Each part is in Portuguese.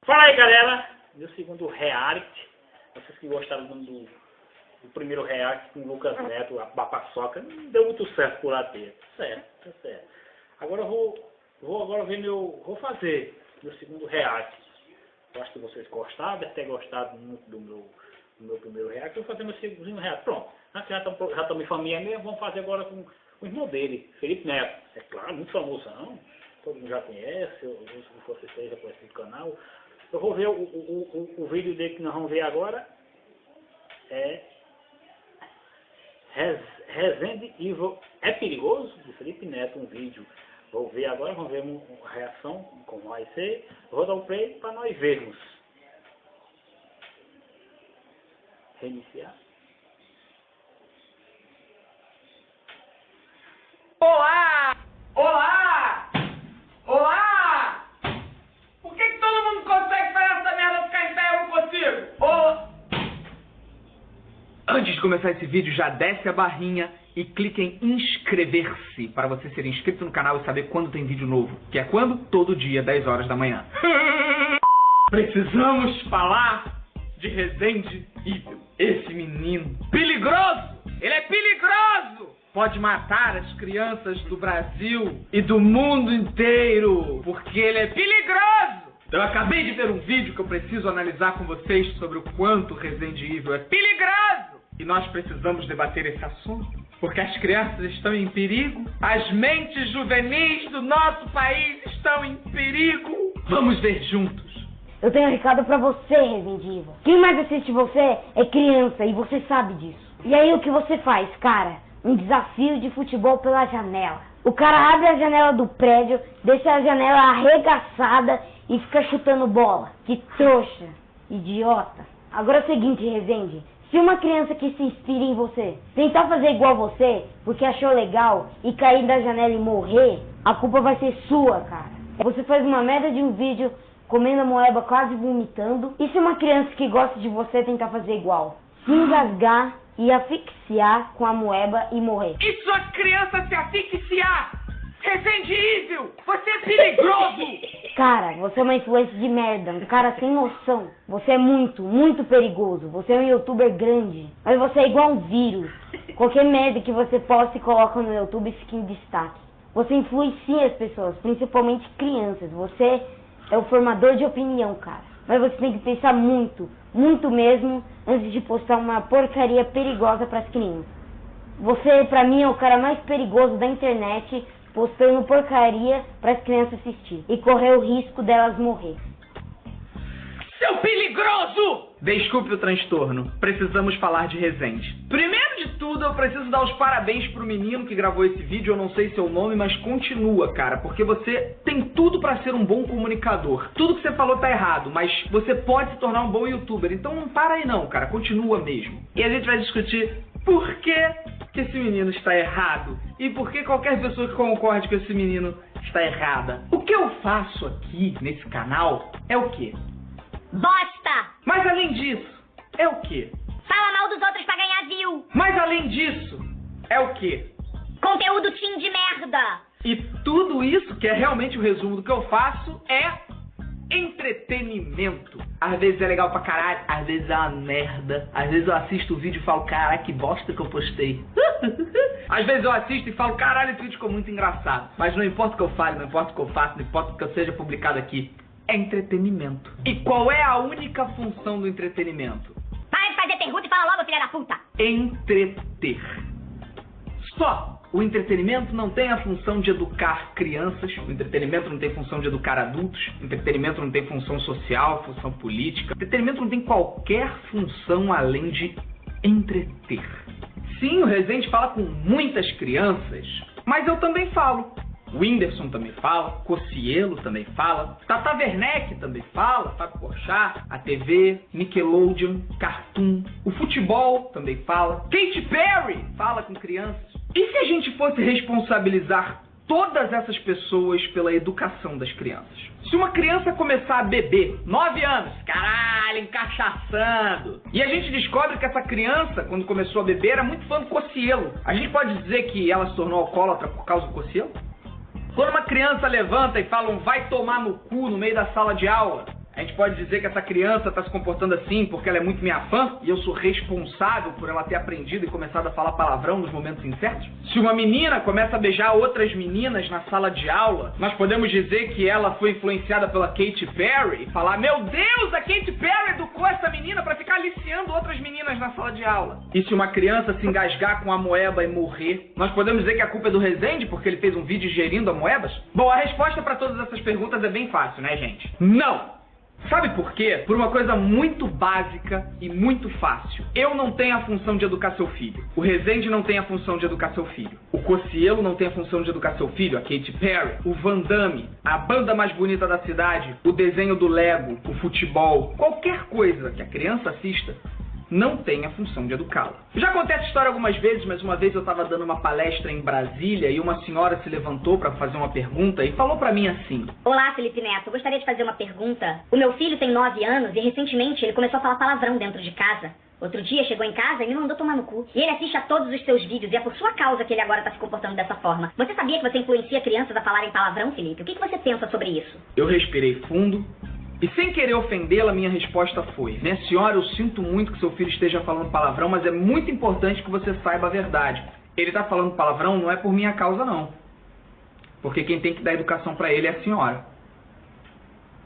Fala aí, galera, meu segundo reality. Vocês que gostaram do primeiro reality com o Lucas Neto, a papaçoca, não deu muito certo por lá dentro. Certo. Agora eu vou fazer meu segundo reality. Eu acho que vocês gostaram, devem ter gostado muito do meu primeiro reality. Eu vou fazer meu segundo reality. Pronto, já estamos em família mesmo, vamos fazer agora com o irmão dele, Felipe Neto. É claro, muito famoso, não? Todo mundo já conhece, se vocês já conhecem o canal. Eu vou ver o vídeo dele que nós vamos ver agora. É Resident Evil é perigoso? De Felipe Neto, um vídeo. Vou ver agora, vamos ver uma reação, como vai ser. Vou dar um play para nós vermos. Reiniciar. Olá! Olá! Olá! Por que todo mundo consegue fazer essa merda ficar em pé e eu não consigo? Olá! Antes de começar esse vídeo, já desce a barrinha e clique em inscrever-se para você ser inscrito no canal e saber quando tem vídeo novo. Que é quando? Todo dia, 10 horas da manhã. Precisamos falar de Resident Evil. Esse menino peligroso! Ele é peligroso! Pode matar as crianças do Brasil e do mundo inteiro, porque ele é peligroso! Eu acabei de ver um vídeo que eu preciso analisar com vocês sobre o quanto Resident Evil é peligroso! E nós precisamos debater esse assunto, porque as crianças estão em perigo, as mentes juvenis do nosso país estão em perigo. Vamos ver juntos. Eu tenho um recado pra você, Resident Evil. Quem mais assiste você é criança e você sabe disso. E aí o que você faz, cara? Um desafio de futebol pela janela. O cara abre a janela do prédio, deixa a janela arregaçada e fica chutando bola. Que trouxa, idiota. Agora é o seguinte, Resende. Se uma criança que se inspira em você tentar fazer igual você, porque achou legal, e cair da janela e morrer, a culpa vai ser sua, cara. Você faz uma merda de um vídeo comendo a moeba quase vomitando. E se uma criança que gosta de você tentar fazer igual? Se engasgar e asfixiar com a moeba e morrer. E sua criança se asfixiar? Resident Evil, você é perigoso! Cara, você é uma influência de merda, um cara sem noção. Você é muito perigoso. Você é um youtuber grande, mas você é igual um vírus. Qualquer merda que você posta e coloca no YouTube fica em destaque. Você influencia as pessoas, principalmente crianças. Você é o formador de opinião, cara. Mas você tem que pensar muito mesmo, antes de postar uma porcaria perigosa pras crianças. Você, pra mim, é o cara mais perigoso da internet, postando porcaria para as crianças assistir e correr o risco delas morrer. Seu peligroso! Desculpe o transtorno, precisamos falar de Resende. Primeiro de tudo, eu preciso dar os parabéns pro menino que gravou esse vídeo. Eu não sei seu nome, mas continua, cara, porque você tem tudo pra ser um bom comunicador. Tudo que você falou tá errado, mas você pode se tornar um bom youtuber. Então não para aí não, cara, continua mesmo. E a gente vai discutir por que esse menino está errado e por que qualquer pessoa que concorde com esse menino está errada. O que eu faço aqui nesse canal é o quê? Bosta! Mas além disso, é o quê? Fala mal dos outros pra ganhar view! Mas além disso, é o quê? Conteúdo teen de merda! E tudo isso, que é realmente o resumo do que eu faço, é entretenimento. Às vezes é legal pra caralho, às vezes é uma merda. Às vezes eu assisto o vídeo e falo, caralho, que bosta que eu postei. Às vezes eu assisto e falo, caralho, esse vídeo ficou muito engraçado. Mas não importa o que eu fale, não importa o que eu faço, não importa o que eu seja publicado aqui. É entretenimento. E qual é a única função do entretenimento? Para de fazer pergunta e fala logo, filha da puta! Entreter. Só. O entretenimento não tem a função de educar crianças, o entretenimento não tem função de educar adultos, o entretenimento não tem função social, função política. O entretenimento não tem qualquer função além de entreter. Sim, o Resende fala com muitas crianças, mas eu também falo. O Whindersson também fala, Cocielo também fala, Tata Werneck também fala, Fábio Porchat, a TV, Nickelodeon, Cartoon, o futebol também fala, Katy Perry fala com crianças. E se a gente fosse responsabilizar todas essas pessoas pela educação das crianças? Se uma criança começar a beber, 9 anos, caralho, encachaçando, e a gente descobre que essa criança, quando começou a beber, era muito fã do Cocielo, a gente pode dizer que ela se tornou alcoólatra por causa do Cocielo? Quando uma criança levanta e fala um vai tomar no cu no meio da sala de aula, A gente pode dizer que essa criança está se comportando assim porque ela é muito minha fã e eu sou responsável por ela ter aprendido e começado a falar palavrão nos momentos incertos? Se uma menina começa a beijar outras meninas na sala de aula, nós podemos dizer que ela foi influenciada pela Katy Perry e falar: meu Deus, a Katy Perry educou essa menina para ficar aliciando outras meninas na sala de aula. E se uma criança se engasgar com a moeba e morrer, nós podemos dizer que a culpa é do Rezende porque ele fez um vídeo ingerindo amoebas? Bom, a resposta para todas essas perguntas é bem fácil, né, gente? Não! Sabe por quê? Por uma coisa muito básica e muito fácil. Eu não tenho a função de educar seu filho. O Rezende não tem a função de educar seu filho. O Cossielo não tem a função de educar seu filho. A Katy Perry, o Van Damme, a banda mais bonita da cidade, o desenho do Lego, o futebol, qualquer coisa que a criança assista, não tem a função de educá-la. Já contei essa história algumas vezes, mas uma vez eu estava dando uma palestra em Brasília e uma senhora se levantou para fazer uma pergunta e falou para mim assim: Olá, Felipe Neto, eu gostaria de fazer uma pergunta. O meu filho tem 9 anos e recentemente ele começou a falar palavrão dentro de casa. Outro dia chegou em casa e me mandou tomar no cu. E ele assiste a todos os seus vídeos e é por sua causa que ele agora está se comportando dessa forma. Você sabia que você influencia crianças a falarem palavrão, Felipe? O que você pensa sobre isso? Eu respirei fundo. E sem querer ofendê-la, minha resposta foi: minha senhora, eu sinto muito que seu filho esteja falando palavrão, mas é muito importante que você saiba a verdade. Ele está falando palavrão não é por minha causa, não. Porque quem tem que dar educação para ele é a senhora.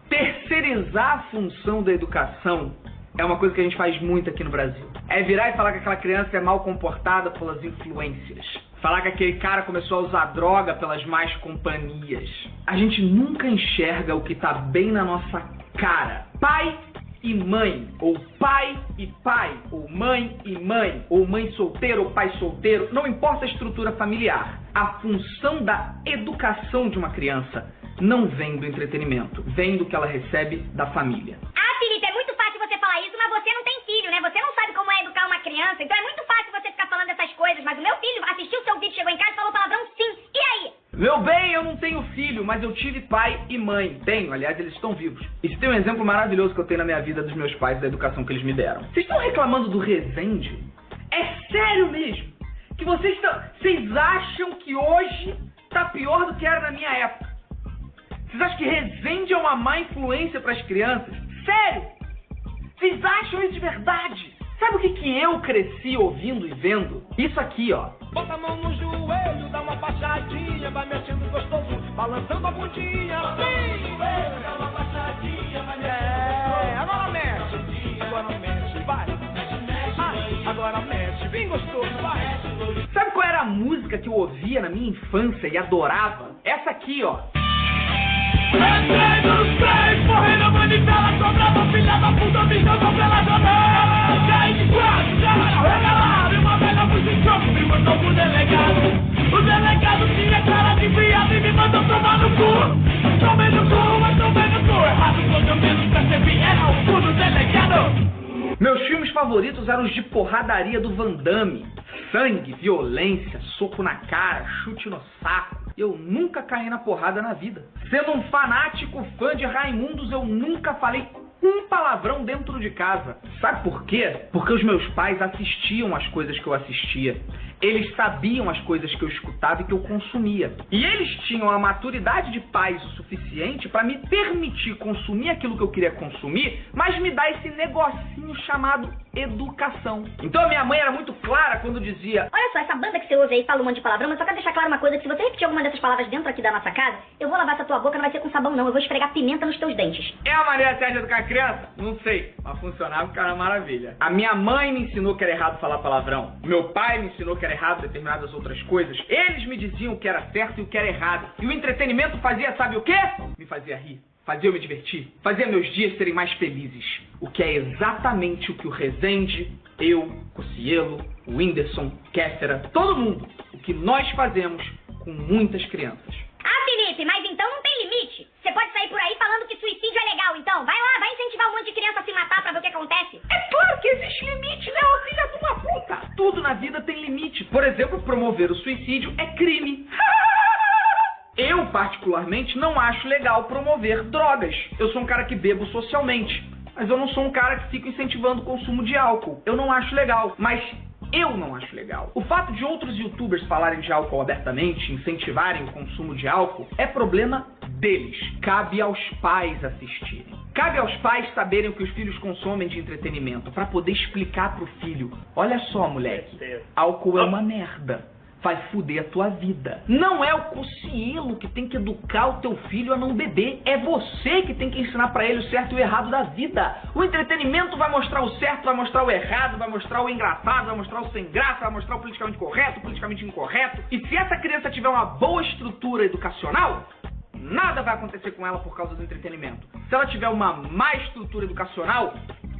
Terceirizar a função da educação é uma coisa que a gente faz muito aqui no Brasil. É virar e falar que aquela criança é mal comportada pelas influências. Falar que aquele cara começou a usar droga pelas más companhias. A gente nunca enxerga o que tá bem na nossa cara. Pai e mãe, ou pai e pai, ou mãe e mãe, ou mãe solteira ou pai solteiro, não importa a estrutura familiar. A função da educação de uma criança não vem do entretenimento, vem do que ela recebe da família. Ah, Felipe, é muito fácil você falar isso, mas você não tem filho, né? Você não sabe como é educar uma criança, então é muito fácil você ficar falando essas coisas, mas o meu filho assistiu o seu vídeo, chegou em casa e falou palavrão sim. E aí? Meu bem, eu não tenho filho, mas eu tive pai e mãe. Tenho, aliás, eles estão vivos. E se tem um exemplo maravilhoso que eu tenho na minha vida dos meus pais, da educação que eles me deram. Vocês estão reclamando do Rezende? É sério mesmo? Que vocês acham que hoje tá pior do que era na minha época? Vocês acham que Rezende é uma má influência para as crianças? Sério? Vocês acham isso de verdade? Sabe o que eu cresci ouvindo e vendo? Isso aqui, ó. Bota a mão no joelho, dá uma baixadinha, vai mexendo gostoso, balançando a bundinha. Sim! Dá uma baixadinha, vai mexendo. Agora mexe, vai. Agora mexe, bem gostoso, vai. Sabe qual era a música que eu ouvia na minha infância e adorava? Essa aqui, ó. Entrei nos três, morrendo a manivela, sobrava filha da puta, me jogou pela janela. Caí de quatro, já era regalado, e uma velha música em choque me mandou pro delegado. O delegado tinha cara de viado e me mandou tomar no cu. Tomei no cu, mas tomei no cu. Errado quando eu menos percebi, era o cu do delegado. Meus filmes favoritos eram os de porradaria do Van Damme. Sangue, violência, soco na cara, chute no saco. Eu nunca caí na porrada na vida. Sendo um fanático fã de Raimundos, eu nunca falei um palavrão dentro de casa. Sabe por quê? Porque os meus pais assistiam as coisas que eu assistia. Eles sabiam as coisas que eu escutava e que eu consumia. E eles tinham a maturidade de pais o suficiente para me permitir consumir aquilo que eu queria consumir, mas me dar esse negocinho chamado educação. Então a minha mãe era muito clara quando dizia: olha só, essa banda que você ouve aí fala um monte de palavrão, mas só quero deixar claro uma coisa, que se você repetir alguma dessas palavras dentro aqui da nossa casa, eu vou lavar essa tua boca, não vai ser com sabão não, eu vou esfregar pimenta nos teus dentes. É a maneira certa de educar a criança? Não sei, mas funcionava porque era uma maravilha. A minha mãe me ensinou que era errado falar palavrão. Meu pai me ensinou que era errado determinadas outras coisas. Eles me diziam o que era certo e o que era errado. E o entretenimento fazia, sabe o quê? Me fazia rir. Fazia eu me divertir. Fazia meus dias serem mais felizes. O que é exatamente o que o Rezende, eu, Cossielo, o Whindersson, Kéfera, todo mundo, o que nós fazemos com muitas crianças. Ah, Felipe, mas então não tem limite. Você pode sair por aí falando que suicídio é legal, então. Vai lá, vai incentivar um monte de criança a se matar pra ver o que acontece. É claro que existe limite, né, ô filha de uma puta? Tudo na vida tem limite. Por exemplo, promover o suicídio é crime. Eu, particularmente, não acho legal promover drogas. Eu sou um cara que bebo socialmente, mas eu não sou um cara que fica incentivando o consumo de álcool. Eu não acho legal, mas eu não acho legal. O fato de outros youtubers falarem de álcool abertamente, incentivarem o consumo de álcool, é problema deles. Cabe aos pais assistirem. Cabe aos pais saberem o que os filhos consomem de entretenimento, para poder explicar pro filho. Olha só, moleque, álcool é uma merda. Vai fuder a tua vida. Não é o Cossielo que tem que educar o teu filho a não beber. É você que tem que ensinar pra ele o certo e o errado da vida. O entretenimento vai mostrar o certo, vai mostrar o errado, vai mostrar o engraçado, vai mostrar o sem graça, vai mostrar o politicamente correto, o politicamente incorreto. E se essa criança tiver uma boa estrutura educacional, nada vai acontecer com ela por causa do entretenimento. Se ela tiver uma má estrutura educacional,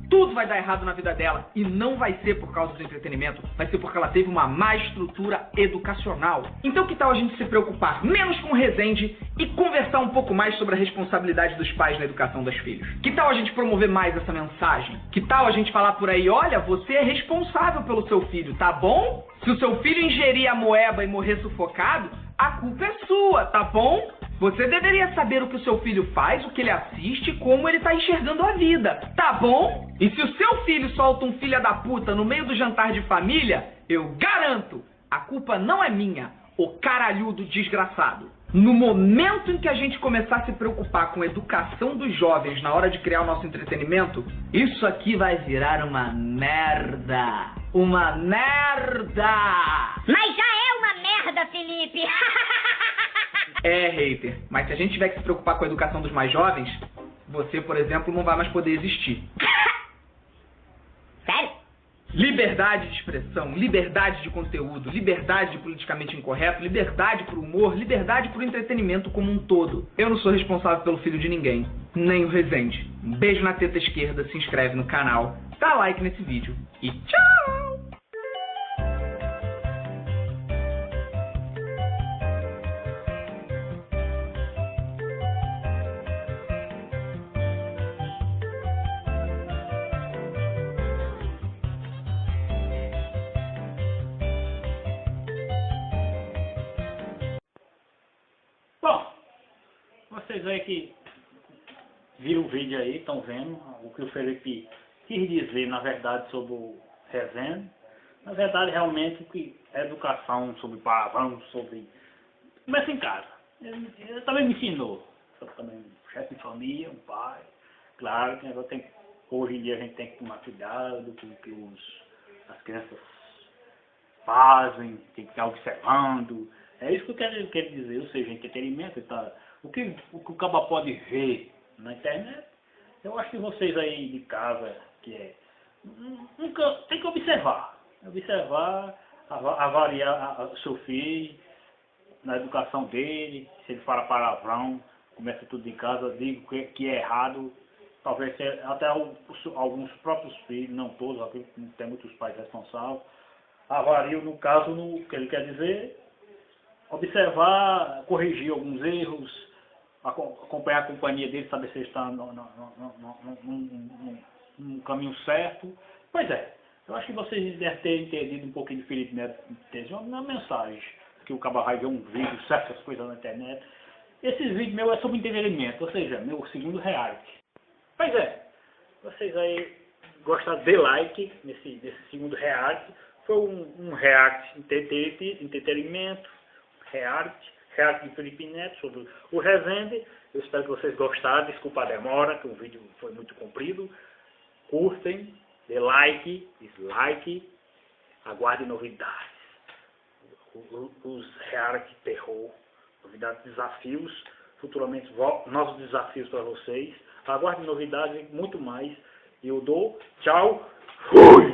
tudo vai dar errado na vida dela. E não vai ser por causa do entretenimento, vai ser porque ela teve uma má estrutura educacional. Então que tal a gente se preocupar menos com o Resende e conversar um pouco mais sobre a responsabilidade dos pais na educação dos filhos? Que tal a gente promover mais essa mensagem? Que tal a gente falar por aí, olha, você é responsável pelo seu filho, tá bom? Se o seu filho ingerir a moeba e morrer sufocado, a culpa é sua, tá bom? Você deveria saber o que o seu filho faz, o que ele assiste e como ele tá enxergando a vida, tá bom? E se o seu filho solta um filho da puta no meio do jantar de família, eu garanto, a culpa não é minha, o caralhudo desgraçado. No momento em que a gente começar a se preocupar com a educação dos jovens na hora de criar o nosso entretenimento, isso aqui vai virar uma merda. Uma merda! Mas já é uma merda, Felipe! É, hater, mas se a gente tiver que se preocupar com a educação dos mais jovens, você, por exemplo, não vai mais poder existir. Sério? Liberdade de expressão, liberdade de conteúdo, liberdade de politicamente incorreto, liberdade pro humor, liberdade pro entretenimento como um todo. Eu não sou responsável pelo filho de ninguém, nem o Resende. Um beijo na teta esquerda, se inscreve no canal, dá like nesse vídeo e tchau! Bom, vocês aí que viram o vídeo aí, estão vendo o que o Felipe quis dizer, na verdade, sobre o Resende. Na verdade, realmente, que a educação sobre palavrão, sobre... Começa em casa. Ele também me ensinou. Sou também um chefe de família, um pai. Claro que agora hoje em dia a gente tem que tomar cuidado com o que as crianças fazem, tem que ficar observando. É isso que eu quero dizer, ou seja, entretenimento, tá? O que o caba pode ver na internet, eu acho que vocês aí de casa, nunca tem que observar, avaliar o seu filho, na educação dele, se ele fala palavrão, começa tudo em casa, digo que é errado, talvez até alguns próprios filhos, não todos, tem muitos pais responsáveis, avaliam no caso, no que ele quer dizer, observar, corrigir alguns erros, acompanhar a companhia dele, saber se ele está num caminho certo. Pois é, eu acho que vocês devem ter entendido um pouquinho de Felipe Neto, uma mensagem, que o Caba vai ver um vídeo, certas coisas na internet. Esse vídeo meu é sobre entretenimento, ou seja, meu segundo reality. Pois é, vocês aí gostaram de like nesse segundo reality. Foi um reality entretenimento, reality de Felipe Neto sobre o Resende. Eu espero que vocês gostaram, desculpa a demora, que o vídeo foi muito comprido. Curtem, dê like, dislike, aguardem novidades. Os reality terror, novidades, desafios, futuramente novos desafios para vocês. Aguardem novidades e muito mais. Eu dou tchau. Fui!